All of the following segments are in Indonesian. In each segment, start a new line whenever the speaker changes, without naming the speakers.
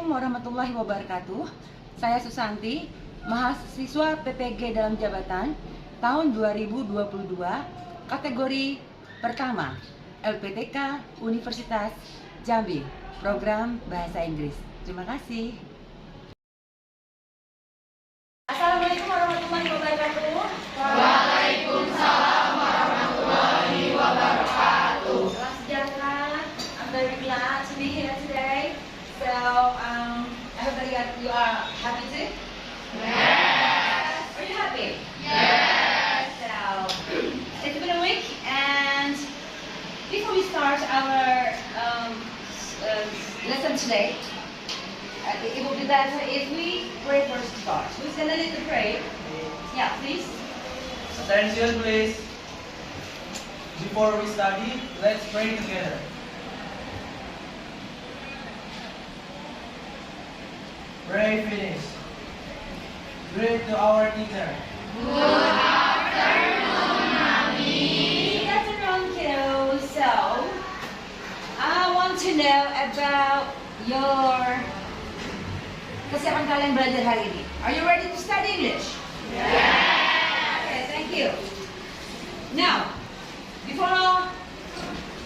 Assalamualaikum warahmatullahi wabarakatuh. Saya Susanti, mahasiswa PPG dalam jabatan tahun 2022, kategori pertama, LPTK Universitas Jambi, program Bahasa Inggris. Terima kasih. Assalamualaikum warahmatullahi wabarakatuh.
Waalaikumsalam warahmatullahi wabarakatuh.
Salam sejahtera. I'm very glad to be here today. So, I hope that you are happy too.
Yes.
Are you happy?
Yes.
So, it's been a week, and before we start our lesson today, it will be better if we pray first to start. Who's gonna lead the prayer? Yeah, please.
Attention please. Before we study, let's pray together. Pray finish. Greet to our teacher.
Good afternoon, Mami.
Good afternoon, kiddos. So, I want to know about your kesiapan kalian belajar hari ini. Are you ready to study English?
Yes.
Okay, thank you. Now, before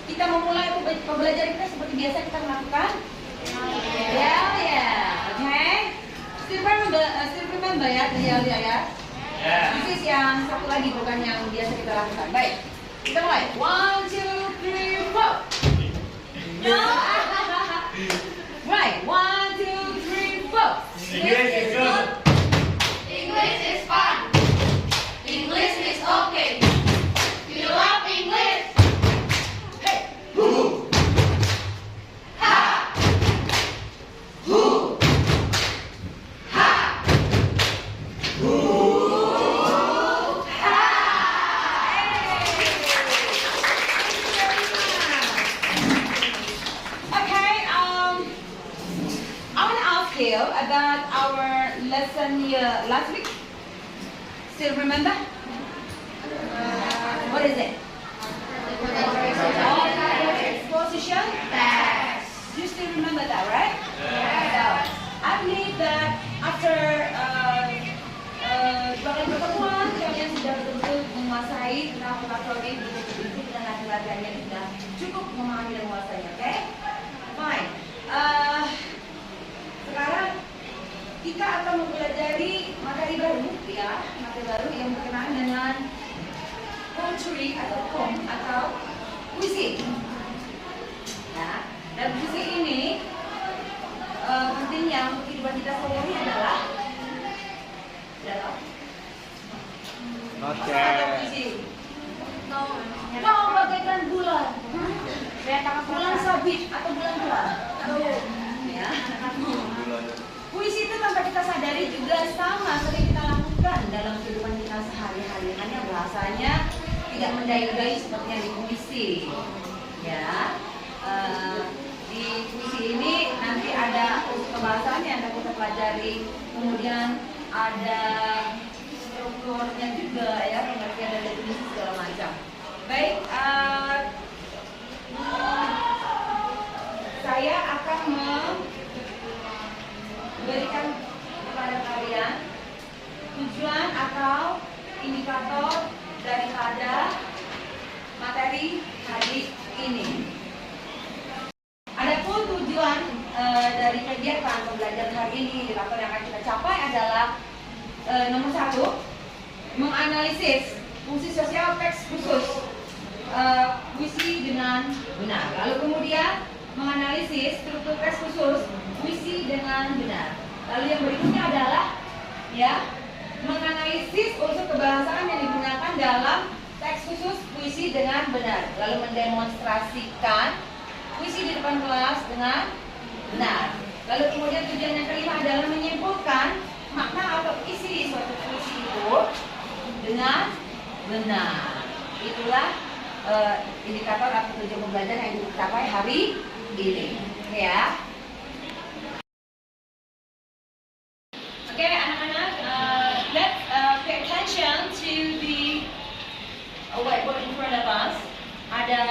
kita memulai pembelajaran kita seperti biasa kita lakukan. Yeah. Okay. Still remember ya, ya.
Yeah.
This is yang satu lagi, bukan yang biasa kita lakukan. Baik, kita mulai. 1, 2, 3, 4. No. Right. 1, 2, 3, 4.
English is good.
English is fun. English is okay. You love English?
Hey.
Who?
Ha!
Who?
Ha!
Okay, I want to ask you about our lesson last week. Still remember? What is it? Exposition?
Test.
You still remember that, right? So, I believe that after dua kali pertemuan, kalian sudah betul-betul menguasai tentang vocabulary, buku-buku dan latihan-latihannya sudah cukup memahami dan menguasainya, oke? Fine. Sekarang kita akan mempelajari materi baru, ya, materi baru yang berkenaan dengan poetry atau poem atau puisi. Ya, dan puisi ini pentingnya untuk kehidupan kita sehari-hari adalah
Oke.
puisi. Kau bagaikan bulan, bulan sabit atau bulan tua. Ya. Puisi itu tanpa kita sadari juga sama sering kita lakukan dalam kehidupan kita sehari-hari. Hanya bahasanya tidak mendayu-dayu seperti yang di puisi. Ya. Di puisi ini nanti ada kebahasaan yang akan kita pelajari, kemudian ada strukturnya juga ya, pengertian dan definisi segala macam. Baik, saya akan memberikan kepada kalian tujuan atau indikator daripada materi hari ini. Adapun tujuan dari kegiatan pembelajaran hari ini, indikator yang akan kita capai adalah nomor 1, menganalisis fungsi sosial teks khusus puisi dengan benar. Lalu kemudian menganalisis struktur teks khusus puisi dengan benar. Lalu yang berikutnya adalah ya menganalisis unsur kebahasaan yang digunakan dalam teks khusus puisi dengan benar. Lalu mendemonstrasikan puisi di depan kelas dengan benar. Lalu kemudian tujuan yang kelima adalah menyimpulkan makna atau isi suatu puisi itu dengan benar. Itulah indikator atau tujuan pembelajaran yang dicapai hari ini. Ya. Oke, anak-anak, let's pay attention to the whiteboard in front of us. Ada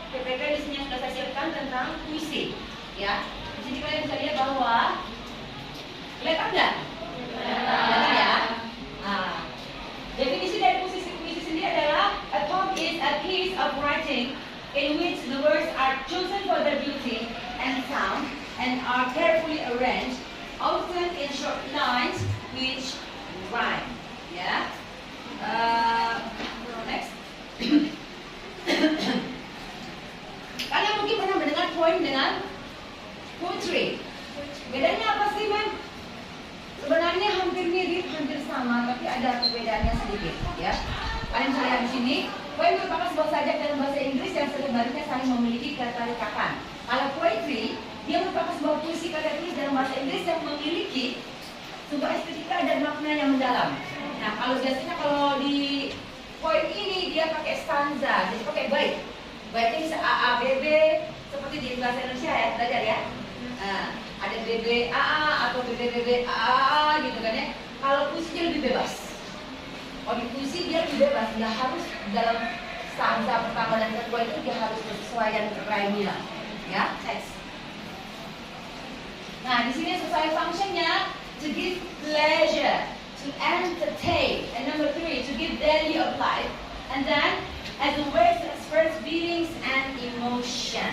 PPT di sini yang sudah saya siapkan tentang puisi, ya. Di sini sini kalian bisa lihat bahwa kelihatan nggak? Kelihatan ya? Nah, definisi dari puisi sendiri adalah a poem is a piece of writing in which the words are chosen for their beauty and sound and are carefully arranged, often in short lines which rhyme. Ya. Next. Kalian mungkin pernah mendengar poem dengan poetry. Bedanya apa sih, Man? Sebenarnya hampir mirip, hampir sama, tapi ada perbedaannya sedikit, ya. Kalian bisa lihat di sini, poem merupakan sebuah sajak dalam bahasa Inggris yang sebenarnya saling memiliki keterikatan. Kalau poetry, dia merupakan sebuah puisi karya tulis dalam bahasa Inggris yang memiliki sebuah estetika dan makna yang mendalam. Nah, kalau biasanya kalau di poem ini dia pakai stanza, jadi pakai bait. Baitnya bisa A A B B, seperti di bahasa Indonesia ya, belajar ya. Nah, ada B B A A atau B B B B A A gitu kan ya. Kalau puisi dia lebih bebas. Kalau di puisi dia lebih bebas, nggak harus dalam stanza pertama dan kedua itu dia harus bersesuaian rhyme-nya. Ya, next. Nah, di sini sesuai functionnya to give pleasure, to entertain, and number 3 to give value of life, and then as the words express feelings and emotion.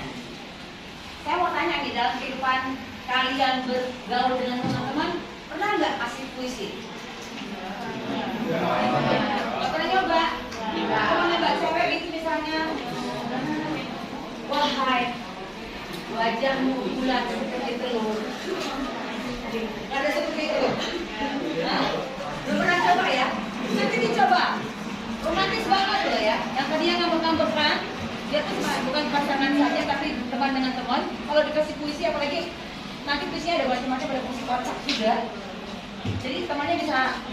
Saya mau tanya nih, dalam kehidupan kalian bergaul dengan teman-teman, pernah nggak kasih puisi? Nggak pernah nyoba? Kalau nyoba cewek gitu misalnya, wahai wajahmu bulat seperti telur. Nggak ada seperti itu. Nah, belum pernah coba ya? Nanti dicoba. Romantis banget loh ya. Yang tadinya ngambek-ngambek kan, dia tuh bukan pasangan saja tapi teman dengan teman. Kalau dikasih puisi apalagi nanti puisinya ada macam-macam, ada puisi kocak juga. Jadi temannya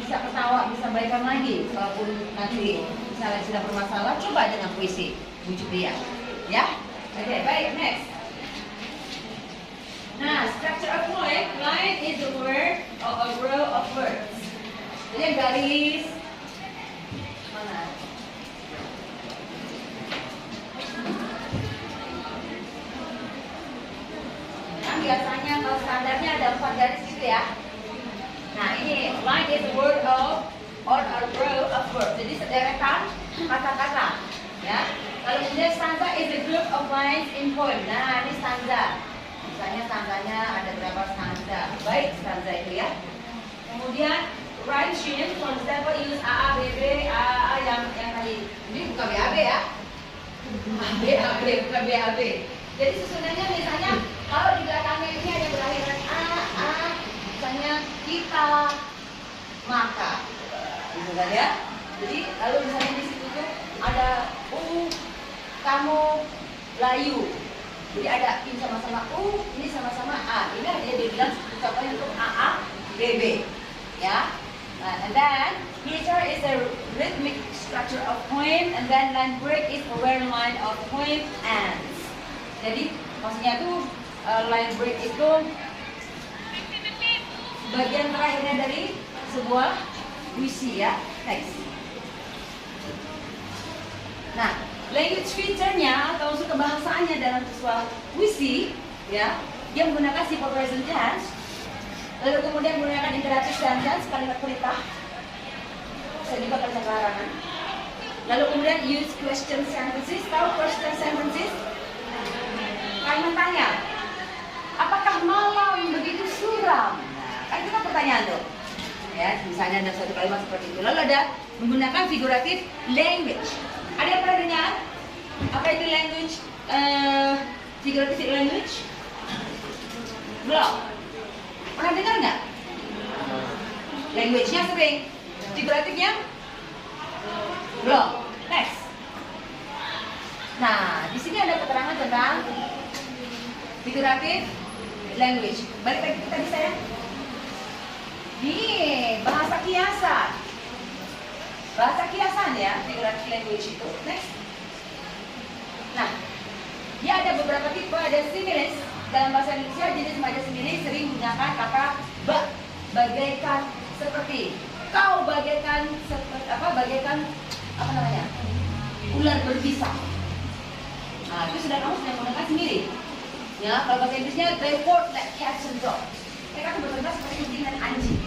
bisa ketawa, bisa baikan lagi. Walaupun nanti misalnya sudah bermasalah, coba dengan puisi bujuk dia. Ya? Oke, baik, next. Nah, structure of poem, line is a word or a row of words. Jadi garis mana? Kan biasanya kalau standarnya ada 4 garis gitu ya. Nah, ini line is a word of or a row of words. Jadi sederetan kata-kata, ya. Kalau kemudian stanza is a group of lines in poem. Nah, ini stanza. Misalnya stanzanya ada berapa stanza? Baik stanza itu ya. Kemudian rhyme scheme, for example, use A A B B A A yang tadi. Ini bukan B A B ya. B A B bukan B A B. Jadi susunannya misalnya kalau di belakangnya ini ada berakhiran A A, misalnya kita maka, gitu kan ya. Jadi lalu misalnya di situ tuh ada kamu layu. Jadi ada ini sama-sama ini sama-sama A. Ini dia bilang contohnya untuk A A B B, ya. And then meter is a rhythmic structure of poem, and then line break is a where line of poem ends. Jadi maksudnya tuh line break itu bagian terakhirnya dari sebuah puisi ya. Next. Nah, language feature-nya atau unsur kebahasaannya dalam sebuah puisi, ya, dia menggunakan simple present tense, lalu kemudian menggunakan imperative sentence, kalimat perintah, bisa juga kalimat larangan. Lalu kemudian use question sentences. Tahu question sentences? Kalimat tanya. Apakah malam begitu suram? Nah, kan itu kan pertanyaan tuh. Ya, misalnya ada satu kalimat seperti itu. Lalu ada menggunakan figurative language. Ada yang pernah dengar? Apa itu language? Figurative language? Belum? Pernah dengar nggak? Language-nya sering. Figuratifnya? Belum. Next. Nah, di sini ada keterangan tentang figurative language. Balik lagi ke tadi saya. Nih, bahasa kiasan. Bahasa kiasan ya, figurative language itu. Next. Nah, dia ada beberapa tipe, ada similes. Dalam bahasa Indonesia, jenis maja similes sering menggunakan kata bagaikan, seperti. Kau bagaikan, seperti apa? Bagaikan, apa namanya? Ular berbisa. Nah, itu sudah kamu sudah menggunakan sendiri. Ya, kalau bahasa Inggrisnya they work like cats and dogs. Mereka tuh bekerja seperti kucing dan anjing.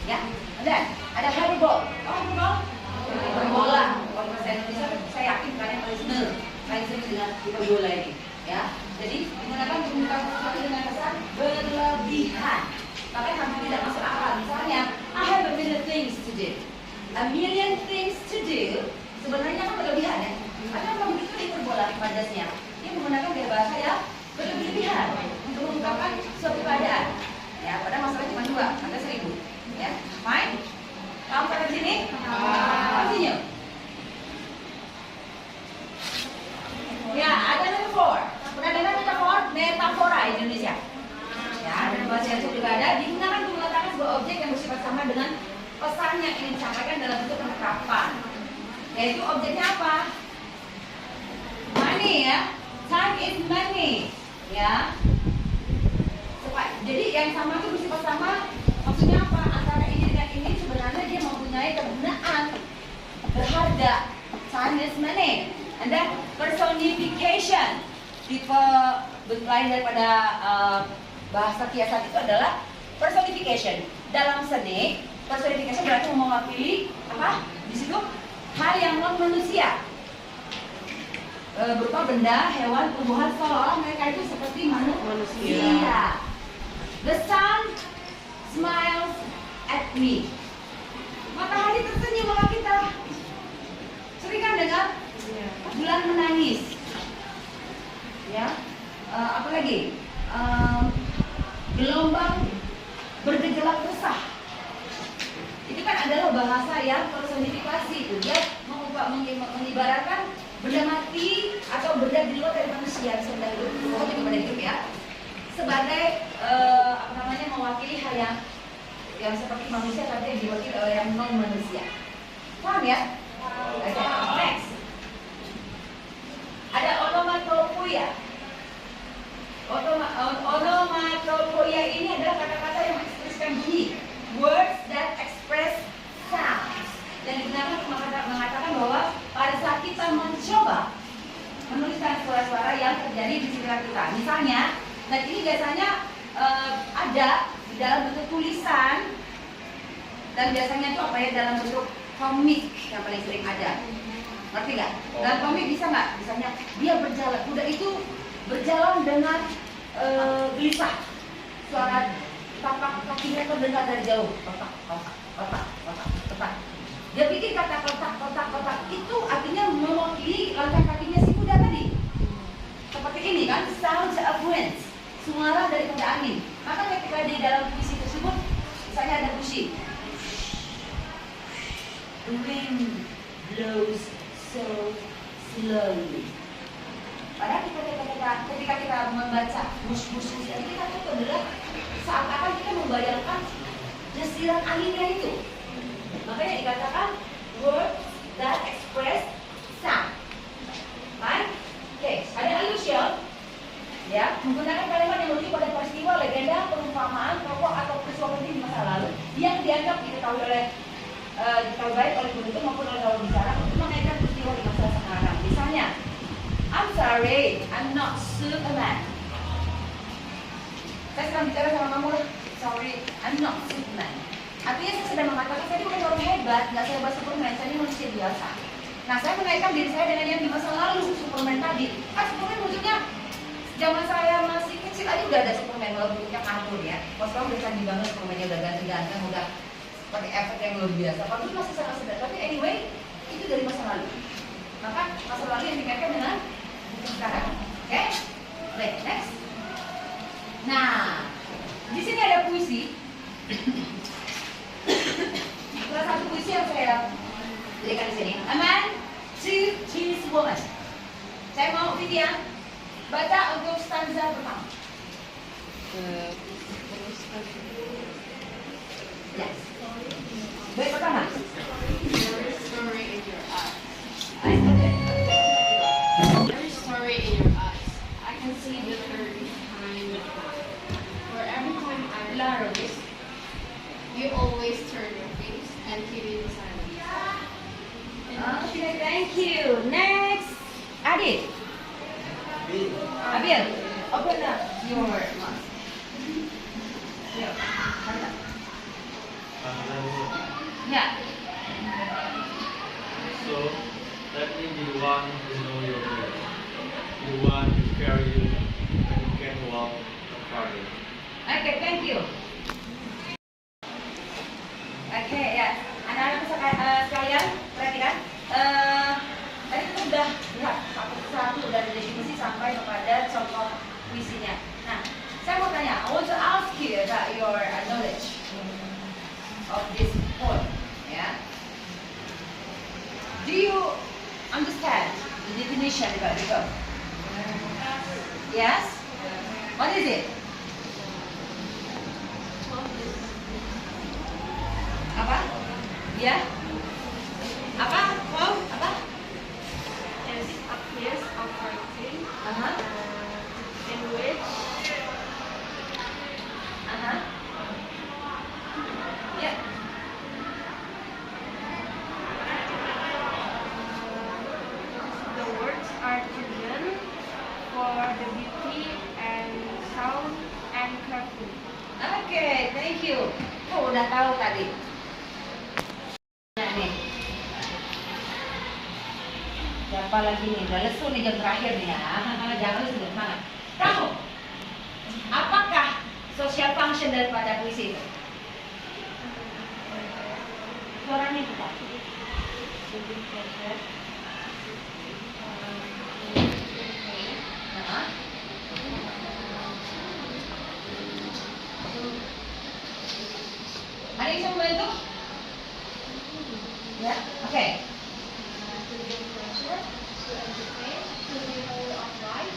Ya, dan ada hyperbole. Oh, hyperbole? Hiperbola. Kalau bahasa Indonesia, saya yakin kalian paling sering dengan hiperbola ini. Ya, jadi menggunakan mengungkapkan sesuatu dengan kesan berlebihan. Makanya hampir tidak masuk akal. Misalnya, I have a million things to do. A million things to do. Sebenarnya kan berlebihan ya. Ada orang begitu hiperbola majasnya. Dia menggunakan gaya bahasa yang berlebihan untuk mengungkapkan suatu keadaan. Ya, padahal masalah cuma 2, ada 1000. Ya, fine. Paham sampai sini? Continue. Ya, ada metafor. Pernah dengar metafor? Metafora Indonesia. Ya, dan bahasa Indonesia juga ada. Digunakan untuk meletakkan sebuah objek yang bersifat sama dengan pesan yang ingin disampaikan dalam bentuk penerapan. Yaitu objeknya apa? Money ya. Time is money. Ya. Jadi yang sama itu bersifat sama. Maksudnya apa? Antara ini dengan ini sebenarnya dia mempunyai kegunaan berharga. Time is money. And then personification. Tipe bentuk lain daripada bahasa kiasan itu adalah personification. Dalam seni, personification berarti mewakili apa? Di situ hal yang non manusia. Berupa benda, hewan, tumbuhan, seolah-olah mereka itu seperti manusia. The sun smiles at me. Matahari tersenyum sama kita. Sering kan dengar? Bulan menangis. Ya, apalagi gelombang bergejolak resah. Itu kan adalah bahasa yang personifikasi. Dia mengibaratkan benda mati atau benda di luar dari manusia sedang hidup, kepada hidup ya, sebagai mewakili hal yang seperti manusia tapi diwakili oleh yang non manusia. Paham ya? Oke, next. Ada onomatopoeia. Onomatopoeia ini adalah kata-kata yang mengekspresikan bunyi, words that express sounds, dan digunakan untuk mengatakan bahwa pada saat kita mencoba menuliskan suara-suara yang terjadi di sekitar kita. Misalnya, nah ini biasanya ada di dalam bentuk tulisan, dan biasanya itu apa ya, dalam bentuk komik yang paling sering ada. Ngerti nggak? Dalam komik bisa nggak? Misalnya dia berjalan, kuda itu berjalan dengan gelisah. Suara tapak kakinya terdengar dari jauh. Kotak, kotak, kotak, kotak, kotak. Dia pikir kata kotak, kotak, kotak itu artinya mewakili langkah kakinya si kuda tadi. Seperti ini kan, sounds of wind, suara daripada angin. Maka ketika di dalam puisi tersebut, misalnya ada puisi, the wind blows so slowly. Padahal ketika kita membaca bus-bus ini, kita tuh adalah seakan-akan kita membayangkan desiran anginnya itu. Makanya dikatakan words that express sound. Right? Oke, ada allusion, ya, menggunakan kalimat yang merujuk pada peristiwa, legenda, perumpamaan, tokoh atau peristiwa penting di masa lalu yang dianggap diketahui baik oleh penutur maupun oleh lawan bicara untuk mengaitkan peristiwa di masa sekarang. Misalnya, I'm sorry, I'm not Superman. Saya sedang bicara sama kamu, sorry, I'm not Superman. Artinya saya sedang mengatakan saya bukan orang hebat, nggak sehebat Superman, saya ini manusia biasa. Nah, saya mengaitkan diri saya dengan yang di masa lalu, Superman tadi. Kan Superman wujudnya zaman saya masih kecil aja udah ada Superman, walaupun bentuknya kartun ya. Pas kamu udah canggih banget, Supermannya udah ganteng-ganteng, udah pakai efek yang luar biasa. Tapi masih sangat sederhana. Tapi anyway, itu dari masa lalu. Maka masa lalu yang dikaitkan dengan sekarang. Oke? Baik, next. Nah, di sini ada puisi. Salah satu puisi yang saya berikan di sini. A man to his woman. Saya mau Vivian baca untuk stanza pertama. Yes. Baik, pertama.
There is story in your eyes.
Okay.
There is story in your eyes. I can see the hurt behind the smile. For every time I learn this, you always turn your face and keep it silent.
Okay, thank you. Next, Adit. Abil. Open up your mouth. Yeah. Yeah.
So that means you want to know your way. You want to carry you and you can walk farther.
Okay, thank you. Oke, ya. Anak-anak sekalian, perhatikan. Tadi kita sudah lihat satu persatu dari definisi sampai kepada contoh puisinya. Nah, saya mau tanya, I want to ask you about your knowledge of this poem. Yeah. Do you understand the definition about the book? Yes. What is it? Apa? Ya? Apa? Wow? Apa?
Is a piece of writing
Aha.
in which
Aha. Ya.
the words are chosen for the beauty and sound and careful.
Oke, thank you. Oh, udah tahu tadi. Nah, nih. Siapa lagi nih? Udah lesu nih jam terakhir nih ya. Jangan lesu, semangat. Kamu, apakah social function daripada puisi itu? Suaranya kita. Nah. Ada yang bisa membantu? Ya, oke.
To give pleasure, to entertain, to be whole of life,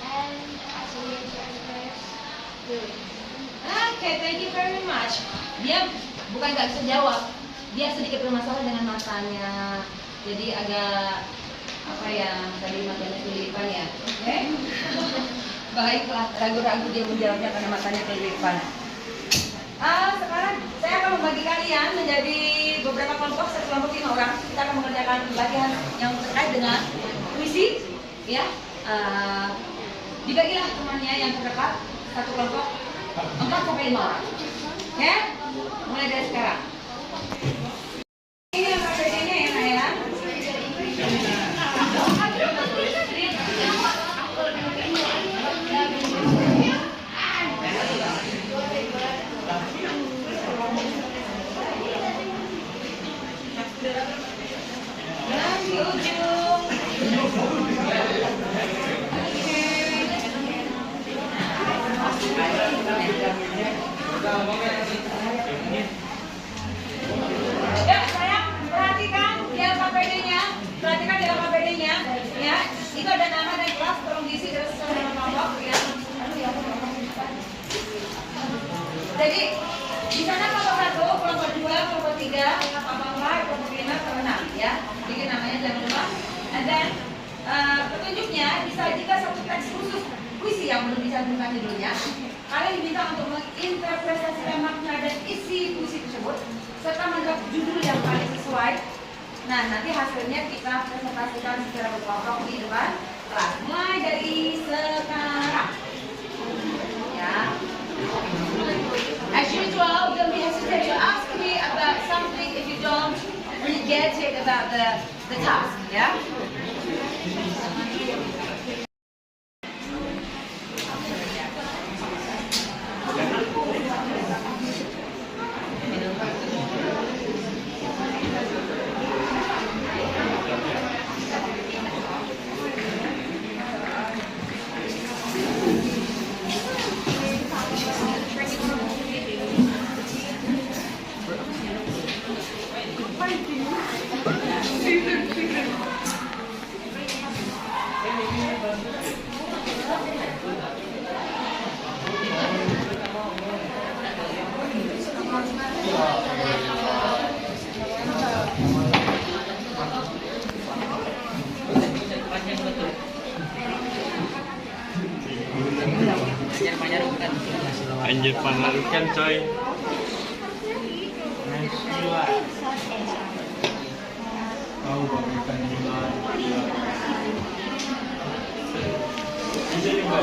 and as a way to express feelings.
Oke, thank you very much. Dia bukan nggak bisa jawab, dia sedikit bermasalah dengan matanya. Jadi agak apa ya, tadi matanya kelipan ya. Oke? Baiklah, ragu-ragu dia menjawabnya karena matanya kelipan. Sekarang saya akan membagi kalian menjadi beberapa kelompok, satu kelompok 5 orang. Kita akan mengerjakan latihan yang terkait dengan puisi, ya. Dibagilah temannya yang terdekat, satu kelompok 4 sampai 5 orang. Oke? Mulai dari sekarang. Ini yang KPD-nya ya, Nak ya. Dan di ujung. Ya, sayang, perhatikan dia KPD-nya. Perhatikan dia KPD-nya. Ya, itu ada nama dan kelas, tolong diisi dari sesuai dengan kelompok. Ya. Jadi, di sana kelompok 1, kelompok 2, kelompok 3, kelompok 4, kelompok 5, kelompok 6. Ya, bikin namanya jangan lupa. And then, petunjuknya disajikan satu teks khusus puisi yang belum dicantumkan judulnya. Kalian diminta untuk menginterpretasikan makna dan isi puisi tersebut serta mendapat judul yang paling sesuai. Nah, nanti hasilnya kita presentasikan secara berkelompok di depan kelas. Mulai dari sekarang. Ya. As usual, don't be hesitant to ask me about something if you don't really get it about the task. Ya.
Anjir panarukan coy. Tahu bagaikan bulan. Ini juga.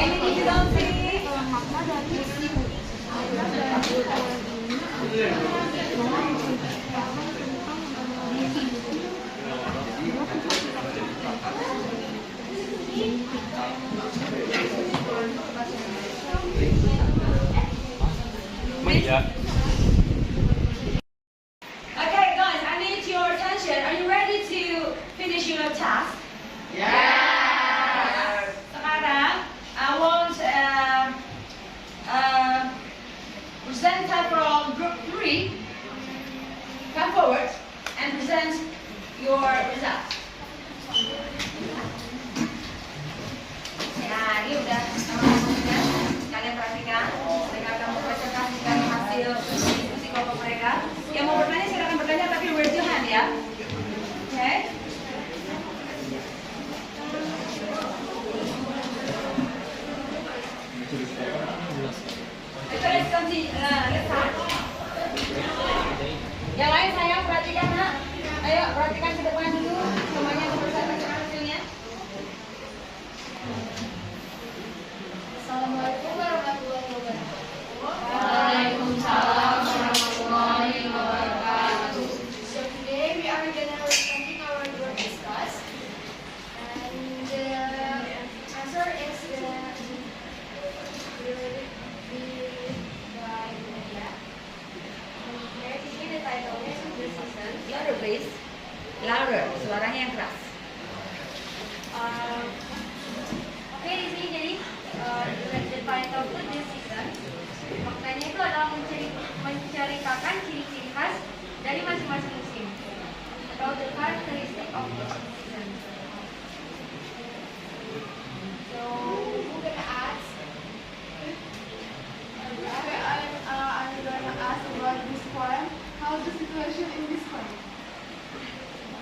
Ini you don't see.
makna dari musim
Yeah.
Okay, guys, I need your attention. Are you ready to finish your task?
Yes.
Sekarang, I want presenter from group 3 come forward and present your results. Nah, ini udah sama-sama. Kalian perhatikan, mereka akan mempresentasikan hasil diskusi kelompok mereka. Yang mau bertanya silakan bertanya, tapi raise your hand ya. Oke? Let's continue. Let's start. Yang lain sayang perhatikan nak. Ayo perhatikan ke depan dulu. Semuanya mempresentasikan hasilnya.
Assalamualaikum warahmatullahi wabarakatuh.
Waalaikumsalam warahmatullahi wabarakatuh.
So today we are gonna presenting our group discuss, and the answer is by media. Very quickly, the title is this season.
Louder please. Louder. Suaranya yang keras.
Oke, di sini jadi the title to this season. Maknanya itu adalah menceritakan ciri-ciri khas dari masing-masing musim atau the characteristic of each season. So, who gonna ask? Okay, I'm gonna ask about this poem. How's the situation in this poem?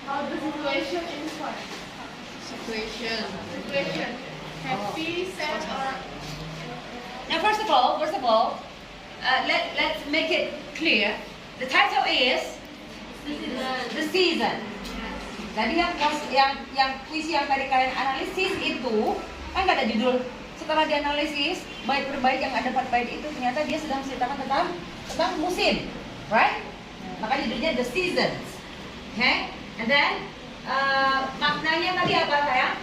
How's the situation in this poem? Situation. Happy, sad, or
Now first of all, let's make it clear. The title is The Season. Tadi yang puisi yang tadi kalian analisis itu kan nggak ada judul. Setelah dianalisis bait per bait yang ada pada bait itu ternyata dia sedang menceritakan tentang musim, right? Maka judulnya The Seasons. Okay? And then maknanya tadi apa sayang?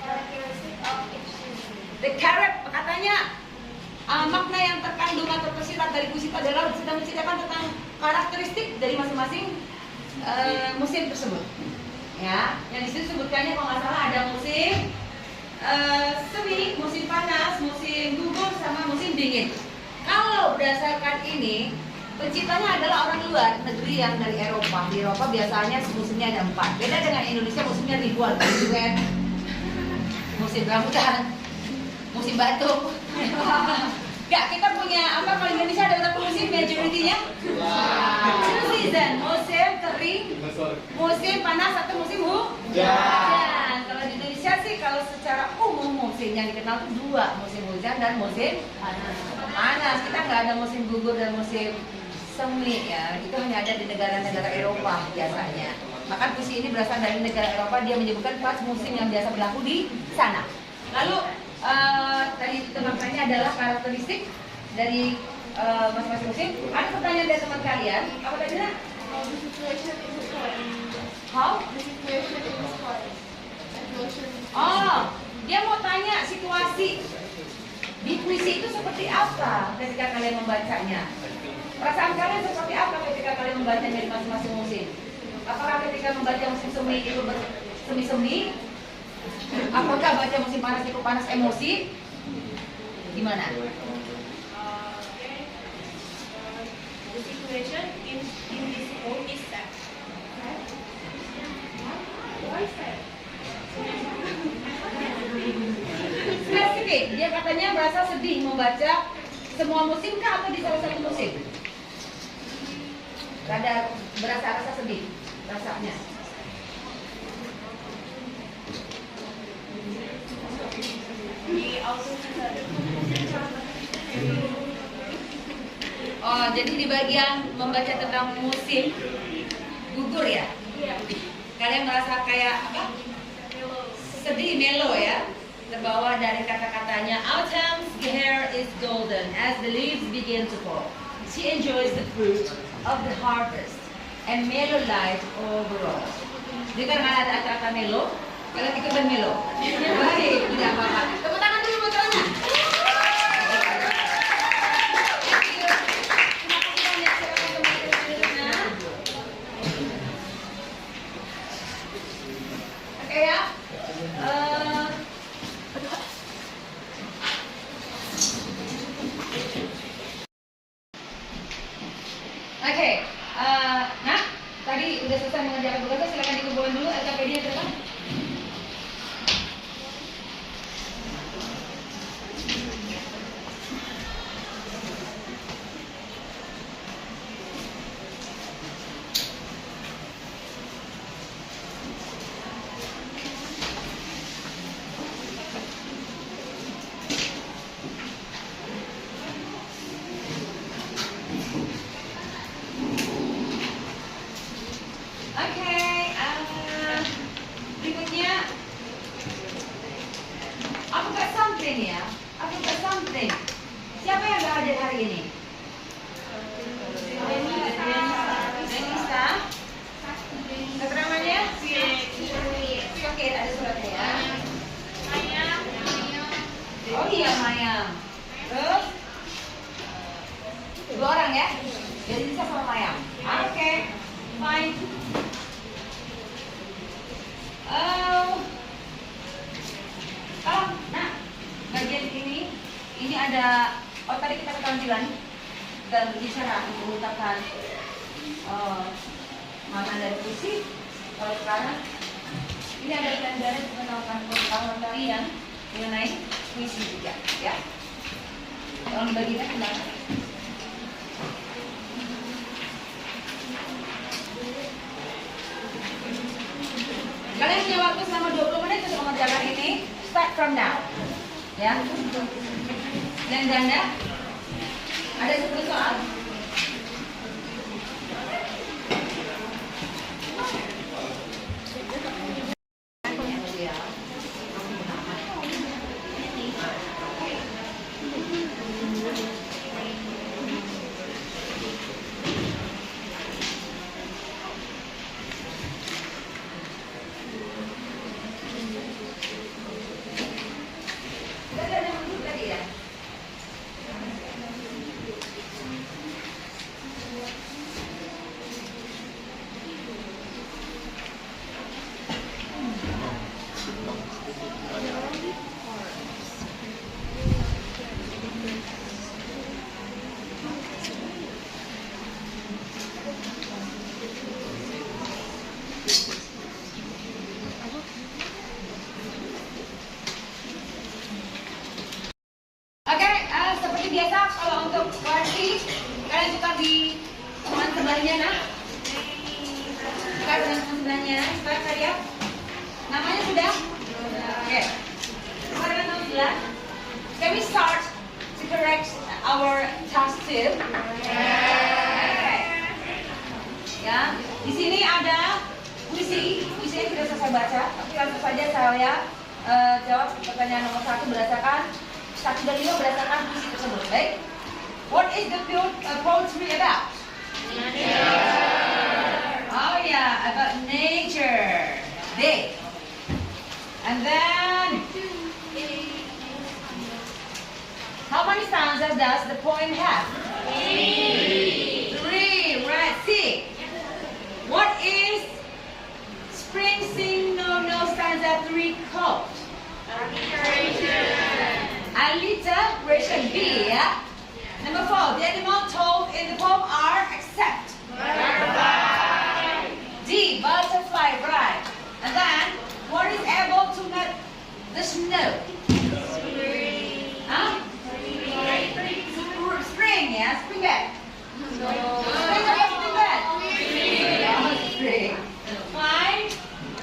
characteristic of each season.
The character katanya makna yang terkandung atau tersirat dari puisi itu adalah sedang menceritakan tentang karakteristik dari masing-masing musim tersebut. Ya, yang di sini sebutkannya kalau nggak salah ada musim semi, musim panas, musim gugur, sama musim dingin. Kalau berdasarkan ini, penciptanya adalah orang luar negeri yang dari Eropa. Di Eropa biasanya musimnya ada 4. Beda dengan Indonesia musimnya ribuan. Musim rambutan, musim batuk. Enggak, kita punya apa kalau Indonesia ada berapa musim majority-nya? Season, musim kering, musim panas atau musim hujan. Kalau di Indonesia sih kalau secara umum musim yang dikenal itu 2, musim hujan dan musim panas. Kita nggak ada musim gugur dan musim semi ya. Itu hanya ada di negara-negara Eropa biasanya. Maka puisi ini berasal dari negara Eropa, dia menyebutkan 4 musim yang biasa berlaku di sana. Lalu tadi maknanya adalah karakteristik dari masing-masing musim. Ada pertanyaan dari teman kalian? Apa tadi nak?
How the situation in this poem?
How?
The situation in this poem. Situation.
Oh, dia mau tanya situasi di puisi itu seperti apa ketika kalian membacanya? Perasaan kalian seperti apa ketika kalian membacanya di masing-masing musim? Apakah ketika membaca musim semi itu semi-semi? Apakah baca musim panas itu panas emosi? Gimana?
The situation in this poem is sad. Why sad?
Spesifik, dia katanya merasa sedih membaca semua musim kah atau di salah satu musim? Berasa rasa sedih rasanya. Oh, jadi di bagian membaca tentang musim gugur ya?
Iya.
Kalian merasa kayak apa? Sedih, melo ya? terbawa dari kata-katanya. Autumn's hair is golden as the leaves begin to fall. She enjoys the fruit of the harvest and mellow life overall. Jadi karena ada kata melo, kalian ikut bermelo. Baik, tidak apa-apa. Tepuk tangan dulu buat Rona. Oke ya. Oke, nah tadi udah selesai mengerjakan tugasnya, silakan dikumpulkan dulu LKPD-nya ke depan. Oke, berikutnya aku got something ya. Aku got something. Siapa yang gak hadir hari ini? Denisa. Keterangannya? Oke, ada suratnya ya. Oh iya, Mayang. Terus? 2 orang ya? Jadi Denisa sama Mayang. Oke, fine. Nah, bagian ini ada, tadi kita keterampilan dalam berbicara untuk mengucapkan makna dari puisi. Kalau sekarang, ini ada pelajaran untuk mengenalkan pengetahuan kalian mengenai puisi juga, ya. Tolong dibagikan ke belakang. Kalian punya waktu selama 20 menit untuk mengerjakan ini. Start from now. Ya. Dan ganda. Ada 10 soal. Seperti biasa kalau untuk warti kalian tukar di teman sebelahnya, nah. Tukar dengan teman sebelahnya, tukar karya. Namanya sudah? Oke. Tukar dengan teman sebelah. Can we start to correct our task 2? Okay. Ya, di sini ada puisi yang sudah selesai baca. Tapi langsung saja saya jawab pertanyaan nomor 1 berdasarkan 1 dan 5 berdasarkan puisi tersebut. Baik. What is the poetry about? Nature. Oh yeah, about nature. B. And then, how many stanzas does the poem have? 3. Right. C. What is Spring Sing No No stanza 3 called? Alliteration. B, yeah? Number 4, the animal told in the poem are except. D, butterfly, right. And then, what is able to melt the snow? Huh? Spring, yeah? Spring bed. Spring bed, spring bed. Spring. Fine.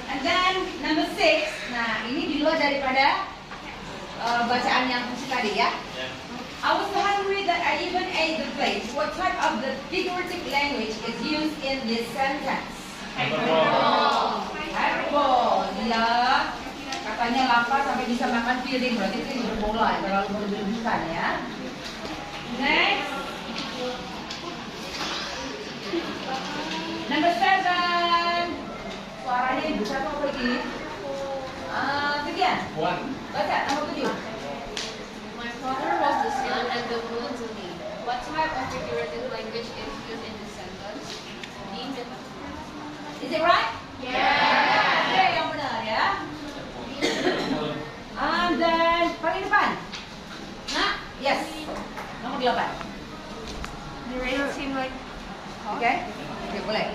And then, number 6. Nah, ini di luar daripada bacaan yang puisi tadi ya. I was so hungry that I even ate the plate. What type of the figurative language is used in this sentence? Hyperbole. Hyperbole. Ya. Kata Katanya lapar sampai bisa makan piring, berarti itu yang berbola, terlalu berlebihan ya. Next. Number 7. Suaranya ibu siapa apa lagi? Sekian.
One.
Baca nomor 7.
My father was the sun and the moon to me. What type of figurative language is used in this sentence? D. Metaphor.
Is it right?
Yeah.
Oke, yang benar ya. And then paling depan. Nah, yes. Nomor 8.
The rain seemed like
Oke. Oke, boleh.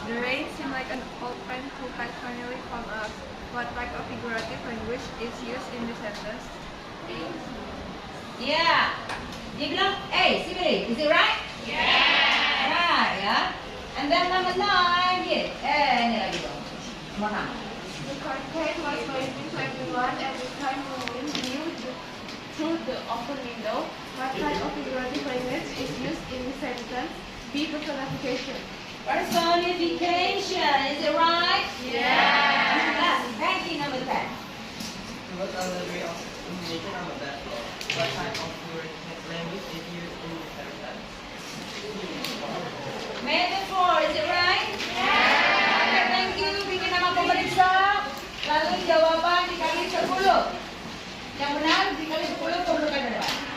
the rain seemed like an old friend who had finally come up. What type of figurative language is used in this sentence? A.
Yeah. Dia bilang, hey, Sibili, is it right? Yeah. Right, ya. And then number 9, here. Ini lagi dong. Nomor 6.
The curtain was waving to everyone every time the wind blew through the open window. What type of figurative language is used in this sentence? B. Personification.
Personification, is it right?
Yeah.
Thank you, number 10.
What other way of communication about that? What type of language is used in this sentence?
Metaphor, is it right? Okay, thank you. Bikin nama pemeriksa. Lalu jawaban dikali 10. Yang benar dikali 10 keburukan depan.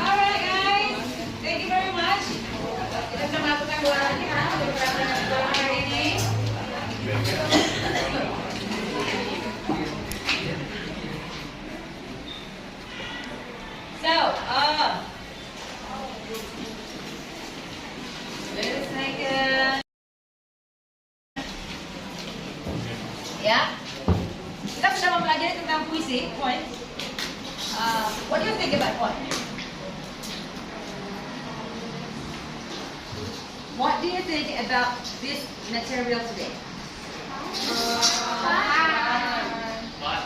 Alright guys, thank you very much. Kita sudah melakukan 2 hari karena sudah berapa dua hari ini. So, let's make it. Ya, kita sudah mempelajari tentang puisi, point. What do you think about point? What do you think about this material today?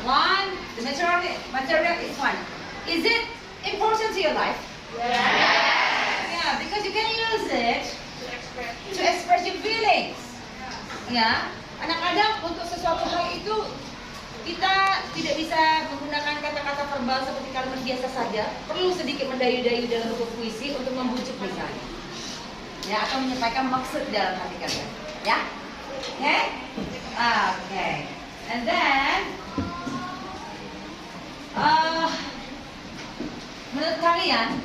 One, the material is one. Is it important to your life? Yeah, because you can use it to express your feelings. Ya, kadang-kadang untuk sesuatu hal itu kita tidak bisa menggunakan kata-kata verbal seperti kalimat biasa saja. Perlu sedikit mendayu-dayu dalam bentuk puisi untuk membujuk misalnya. Ya, atau menyampaikan maksud dalam hati kalian. Ya, oke? Oke. And then, menurut kalian,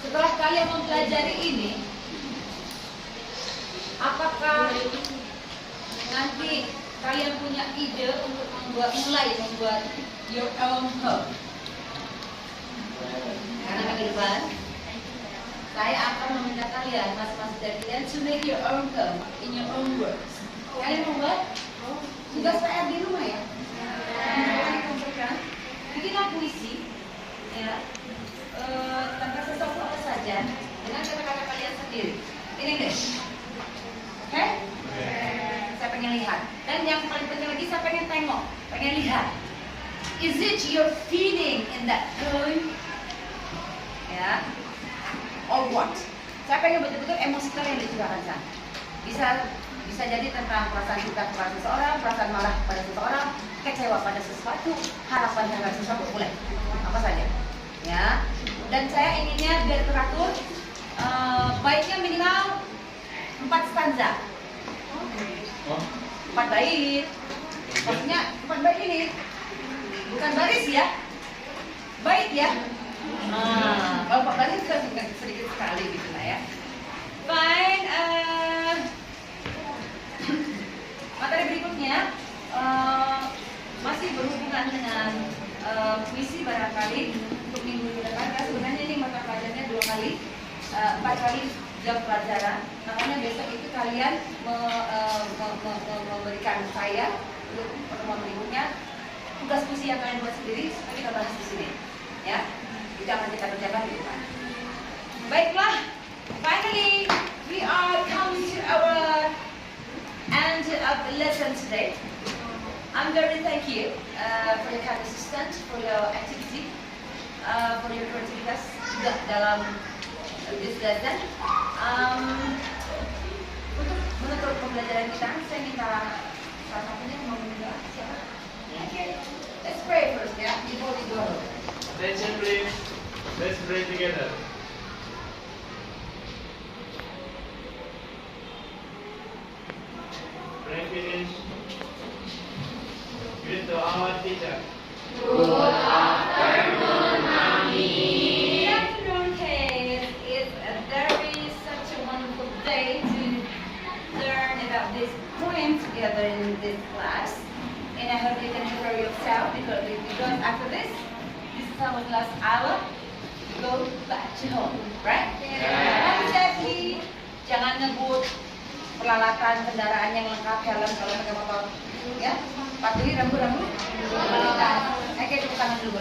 setelah kalian mempelajari ini, apakah nanti kalian punya ide untuk mulai membuat your own home? Karena minggu depan saya akan meminta kalian, masing-masing dari kalian, to make your own home in your own words. Kalian membuat tugas PR di rumah ya? Bikinlah puisi, ya, tentang sesuatu apa saja dengan kata-kata kalian sendiri. In English. Oke? Saya pengen lihat. Dan yang paling penting lagi, saya pengen tengok, pengen lihat. Is it your feeling in that poem? Ya, or what? Saya pengen betul-betul emosi kalian dicurahkan sana. Bisa jadi tentang perasaan suka kepada seseorang, perasaan marah pada seseorang, kecewa pada sesuatu, harapan terhadap sesuatu, boleh apa saja. Ya, dan saya inginnya biar teratur, baiknya minimal 4 stanza. 4 bait. Maksudnya 4 bait ini bukan baris ya, bait ya. Kalau 14 itu sedikit sekali gitu lah ya. Fine. Materi berikutnya masih berhubungan dengan puisi barangkali untuk minggu depan. Karena sebenarnya ini mata pelajarannya 2 kali, 4 kali jam pelajaran. Makanya besok itu kalian memberikan saya untuk pertemuan berikutnya tugas puisi yang kalian buat sendiri supaya kita bahas di sini, ya. Itu akan kita kerjakan di depan. Baiklah, finally we are coming to our end of the lesson today. I'm very thank you for your kind assistance, for your activity, for your kreativitas juga dalam this lesson. Untuk menutup pembelajaran kita, saya minta salah satunya mau minta siapa? Okay, let's pray first ya, before we go.
Attention please. Let's pray together. Pray finish. Greet to our teacher.
Good afternoon, kids. It's such a wonderful day to learn about this poem together in this class. And I hope you can prepare yourself because after this is our last hour. Go back to home, right? Hati-hati, jangan ngebut peralatan kendaraan yang lengkap, helm kalau pakai motor, ya. Patuhi rambu-rambu lalu lintas. Oke, tepuk tangan dulu.